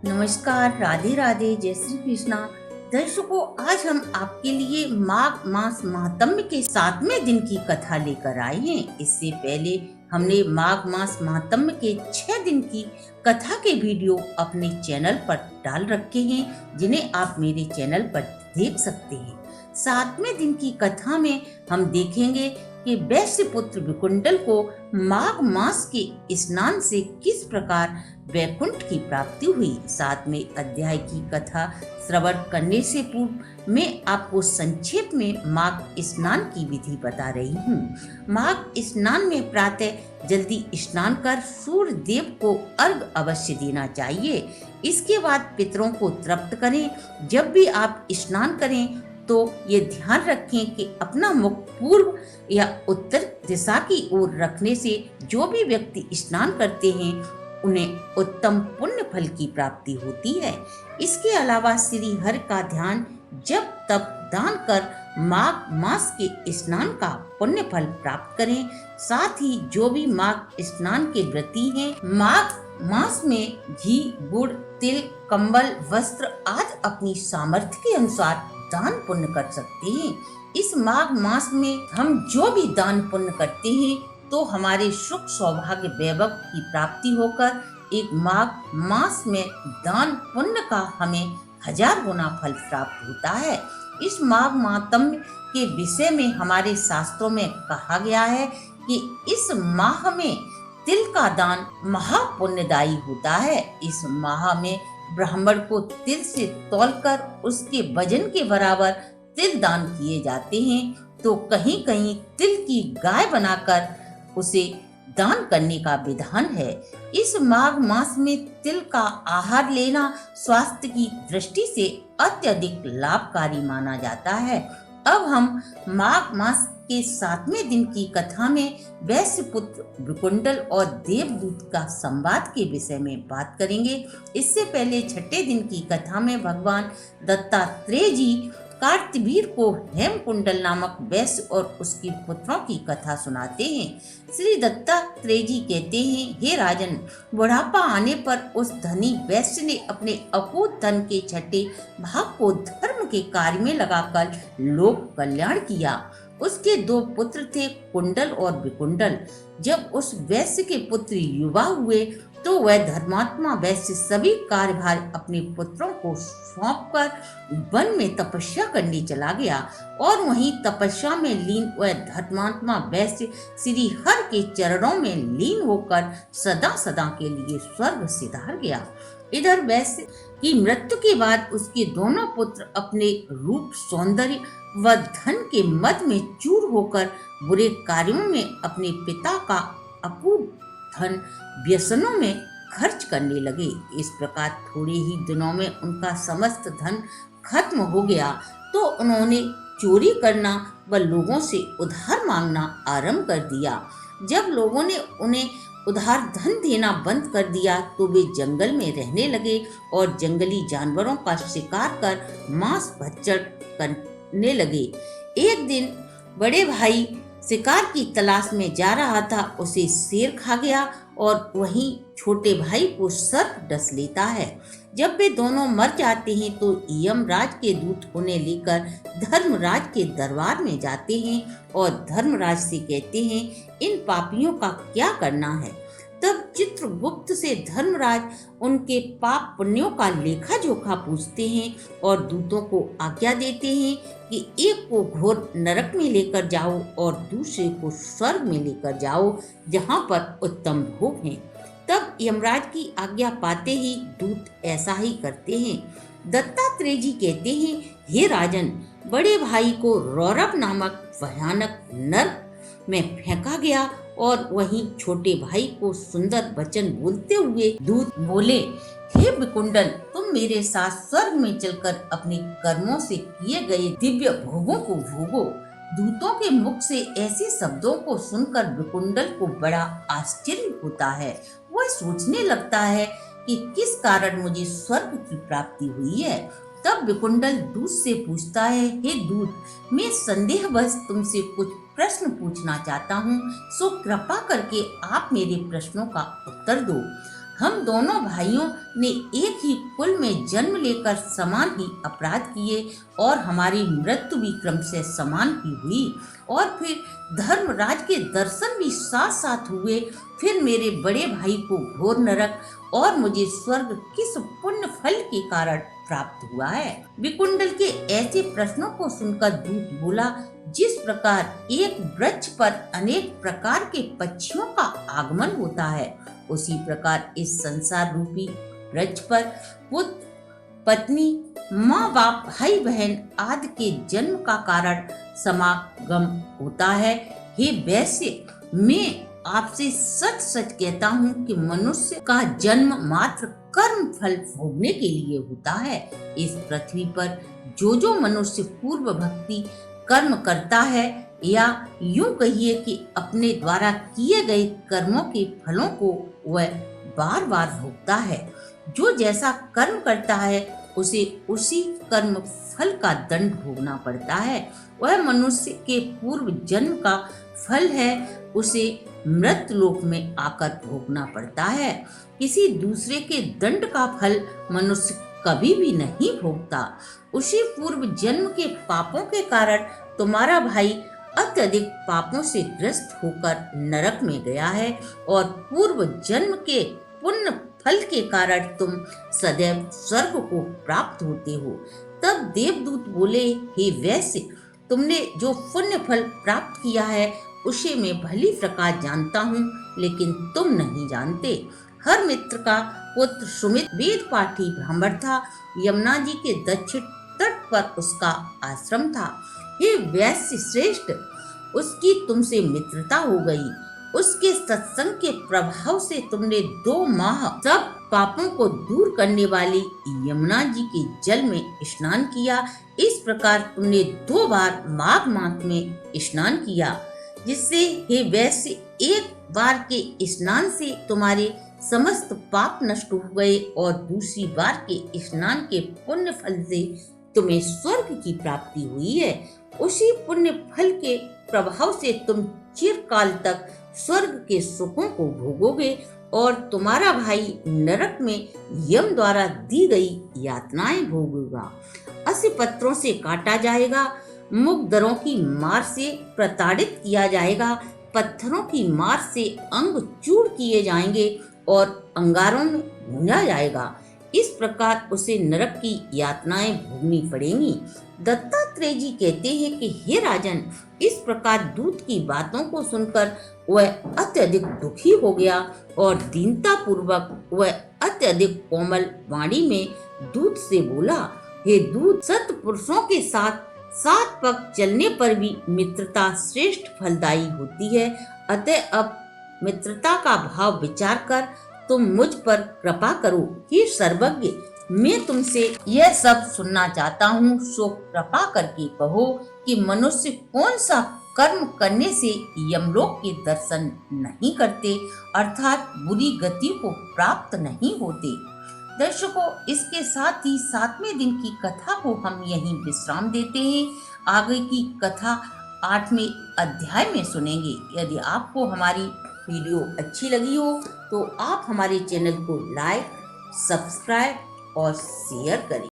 नमस्कार, राधे राधे, जय श्री कृष्णा। दर्शकों, आज हम आपके लिए माघ मास महात्म्य के 7वें दिन की कथा लेकर आए हैं। इससे पहले हमने माघ मास महात्म्य के 6 दिन की कथा के वीडियो अपने चैनल पर डाल रखे हैं, जिन्हें आप मेरे चैनल पर देख सकते हैं। 7वें दिन की कथा में हम देखेंगे कि वैश्य पुत्र विकुंडल को माघ मास के स्नान से किस प्रकार वैकुंठ की प्राप्ति हुई। 7वें अध्याय की कथा श्रवण करने से पूर्व मैं आपको संक्षेप में माघ स्नान की विधि बता रही हूँ। माघ स्नान में प्रातः जल्दी स्नान कर सूर्य देव को अर्घ अवश्य देना चाहिए। इसके बाद पितरों को तृप्त करें। जब भी आप स्नान करें तो ये ध्यान रखें कि अपना मुख पूर्व या उत्तर दिशा की ओर रखने से जो भी व्यक्ति स्नान करते हैं उन्हें उत्तम पुण्य फल की प्राप्ति होती है। इसके अलावा श्री हरि का ध्यान जब तब दान कर माघ मास के स्नान का पुण्य फल प्राप्त करें। साथ ही जो भी माघ स्नान के व्रती हैं, माघ मास में घी, गुड़, तिल, कंबल, वस्त्र आदि अपनी सामर्थ्य के अनुसार दान पुण्य कर सकते हैं। इस माघ मास में हम जो भी दान पुण्य करते हैं तो हमारे सुख सौभाग्य वैभव की प्राप्ति होकर एक माघ मास में दान पुण्य का हमें 1000 गुना फल प्राप्त होता है। इस माघ महात्म्य के विषय में हमारे शास्त्रों में कहा गया है कि इस माह में तिल का दान महापुण्यदायी होता है। इस माह में ब्राह्मण को तिल से तौलकर उसके वजन के बराबर तिल दान किए जाते हैं, तो कहीं कहीं तिल की गाय बनाकर उसे दान करने का विधान है। इस माघ मास में तिल का आहार लेना स्वास्थ्य की दृष्टि से अत्यधिक लाभकारी माना जाता है। अब हम माघ मास के 7वें दिन की कथा में वैश्य पुत्र विकुंडल और देवदूत का संवाद के विषय में बात करेंगे। इससे पहले 6ठे दिन की कथा में भगवान दत्तात्रेय जी कार्तवीर को हेमकुंडल नामक वैश्य और उसके पुत्रों की कथा सुनाते हैं। श्री दत्तात्रेय जी कहते हैं, हे राजन, बुढ़ापा आने पर उस धनी वैश्य ने अपने अकूत धन के 6ठे भाग को धर्म के कार्य में लगाकर लोक कल्याण किया। उसके 2 पुत्र थे, कुंडल और विकुंडल। जब उस वैश्य के पुत्र युवा हुए तो वह धर्मात्मा वैश्य सभी कार्यभार अपने पुत्रों को सौंपकर वन में तपस्या करने चला गया और वहीं तपस्या में लीन वह धर्मात्मा वैश्य श्री हरि के चरणों में लीन होकर सदा सदा के लिए स्वर्ग सिधार गया। इधर वैश्य की मृत्यु के बाद उसके दोनों पुत्र अपने रूप, सौंदर्य व धन के मद में चूर होकर बुरे कार्यों में अपने पिता का अपूर्व धन व्यसनों में खर्च करने लगे। इस प्रकार थोड़े ही दिनों में उनका समस्त धन खत्म हो गया तो उन्होंने चोरी करना व लोगों से उधार मांगना आरंभ कर दिया। जब लोगों ने उन्हें उधार धन देना बंद कर दिया तो वे जंगल में रहने लगे और जंगली जानवरों का शिकार कर मांस भक्षण करने लगे। एक दिन बड़े भाई शिकार की तलाश में जा रहा था, उसे शेर खा गया और वहीं छोटे भाई को सर्प डस लेता है। जब वे दोनों मर जाते हैं तो यमराज के दूत उन्हें लेकर धर्मराज के दरबार में जाते हैं और धर्मराज से कहते हैं, इन पापियों का क्या करना है। तब चित्रगुप्त से धर्मराज उनके पाप पुण्यों का लेखा जोखा पूछते हैं और दूतों को आज्ञा देते हैं कि एक को घोर नरक में लेकर जाओ और दूसरे को स्वर्ग में लेकर जाओ, जहाँ पर उत्तम भोग हैं। तब यमराज की आज्ञा पाते ही दूत ऐसा ही करते हैं। दत्तात्रेय जी कहते हैं, हे राजन, बड़े भाई को रौरव नामक भयानक नरक में फेंका गया और वहीं छोटे भाई को सुंदर वचन बोलते हुए दूत बोले, हे विकुंडल, तुम मेरे साथ स्वर्ग में चलकर अपने कर्मों से किए गए दिव्य भोगों को भोगो। दूतों के मुख से ऐसे शब्दों को सुनकर विकुंडल को बड़ा आश्चर्य होता है। वह सोचने लगता है कि किस कारण मुझे स्वर्ग की प्राप्ति हुई है। तब विकुंडल दूत से पूछता है, हे दूत, मैं संदेहवश तुमसे कुछ प्रश्न पूछना चाहता हूँ, सो कृपा करके आप मेरे प्रश्नों का उत्तर दो। हम दोनों भाइयों ने एक ही कुल में जन्म लेकर समान ही अपराध किए और हमारी मृत्यु भी क्रमशः समान ही हुई और फिर धर्मराज के दर्शन भी साथ साथ हुए। फिर मेरे बड़े भाई को घोर नरक और मुझे स्वर्ग किस पुण्य फल के कारण प्राप्त हुआ है। विकुंडल के ऐसे प्रश्नों को सुनकर दूत बोला, जिस प्रकार एक वृक्ष पर अनेक प्रकार के पक्षियों का आगमन होता है, उसी प्रकार इस संसार रूपी वृक्ष पर पुत्र, पत्नी, माँ बाप, भाई बहन आदि के जन्म का कारण समागम होता है। हे वैश्य, मैं आपसे सच सच कहता हूँ कि मनुष्य का जन्म मात्र कर्म फल भोगने के लिए होता है। इस पृथ्वी पर जो मनुष्य पूर्व भक्ति कर्म करता है, या यूं कहिए कि अपने द्वारा किए गए कर्मों के फलों को वह बार बार भोगता है। जो जैसा कर्म करता है उसे उसी कर्म फल का दंड भोगना पड़ता है। वह मनुष्य के पूर्व जन्म का फल है, उसे मृत्यु लोक में आकर भोगना पड़ता है। किसी दूसरे के दंड का फल मनुष्य कभी भी नहीं भोगता। उसी पूर्व जन्म के पापों के कारण तुम्हारा भाई अत्यधिक पापों से ग्रस्त होकर नरक में गया है और पूर्व जन्म के पुण्य फल के कारण तुम सदैव स्वर्ग को प्राप्त होते हो। तब देवदूत बोले, हे वैश्य, तुमने जो पुण्य फल प्राप्त किया है उसे मैं भली प्रकार जानता हूँ, लेकिन तुम नहीं जानते। हर मित्र का पुत्र सुमित वेद पाठी ब्राह्मण था। यमुना जी के दक्षिण तट पर उसका आश्रम था। हे वैश्य श्रेष्ठ, उसकी तुमसे मित्रता हो गई। उसके सत्संग के प्रभाव से तुमने 2 माह सब पापों को दूर करने वाली यमुना जी के जल में स्नान किया। इस प्रकार तुमने 2 बार माघ मास में स्नान किया, जिससे हे वैश्य एक बार के स्नान से तुम्हारे समस्त पाप नष्ट हो गए और दूसरी बार के स्नान के पुण्य फल से तुम्हें स्वर्ग की प्राप्ति हुई है। उसी पुण्य फल के प्रभाव से तुम चिरकाल तक स्वर्ग के सुखों को भोगोगे और तुम्हारा भाई नरक में यम द्वारा दी गई यातनाएं भोगेगा। अस्य पत्रों से काटा जाएगा, मुकदरों की मार से प्रताड़ित किया जाएगा, पत्थरों की मार से अंग चूर किए जाएंगे और अंगारों में भूंजा जाएगा। इस प्रकार उसे नरक की यातनाएं भोगनी पड़ेंगी। दत्तात्रेय जी कहते हैं कि हे राजन, इस प्रकार दूत की बातों को सुनकर वह अत्यधिक दुखी हो गया और दीनता पूर्वक वह अत्यधिक कोमल वाणी में दूत से बोला, हे दूत, सत्पुरुषों के साथ 7 पग चलने पर भी मित्रता श्रेष्ठ फलदायी होती है। अतः अब मित्रता का भाव विचार कर तुम मुझ पर कृपा करो। हे सर्वज्ञ, मैं तुमसे यह सब सुनना चाहता हूँ, सो कृपा करके कहो कि मनुष्य कौन सा कर्म करने से यमलोक के दर्शन नहीं करते, अर्थात बुरी गति को प्राप्त नहीं होते। दर्शकों, इसके साथ ही 7वें दिन की कथा को हम यहीं विश्राम देते हैं। आगे की कथा 8वें अध्याय में सुनेंगे। यदि आपको हमारी वीडियो अच्छी लगी हो तो आप हमारे चैनल को लाइक, सब्सक्राइब और शेयर करें।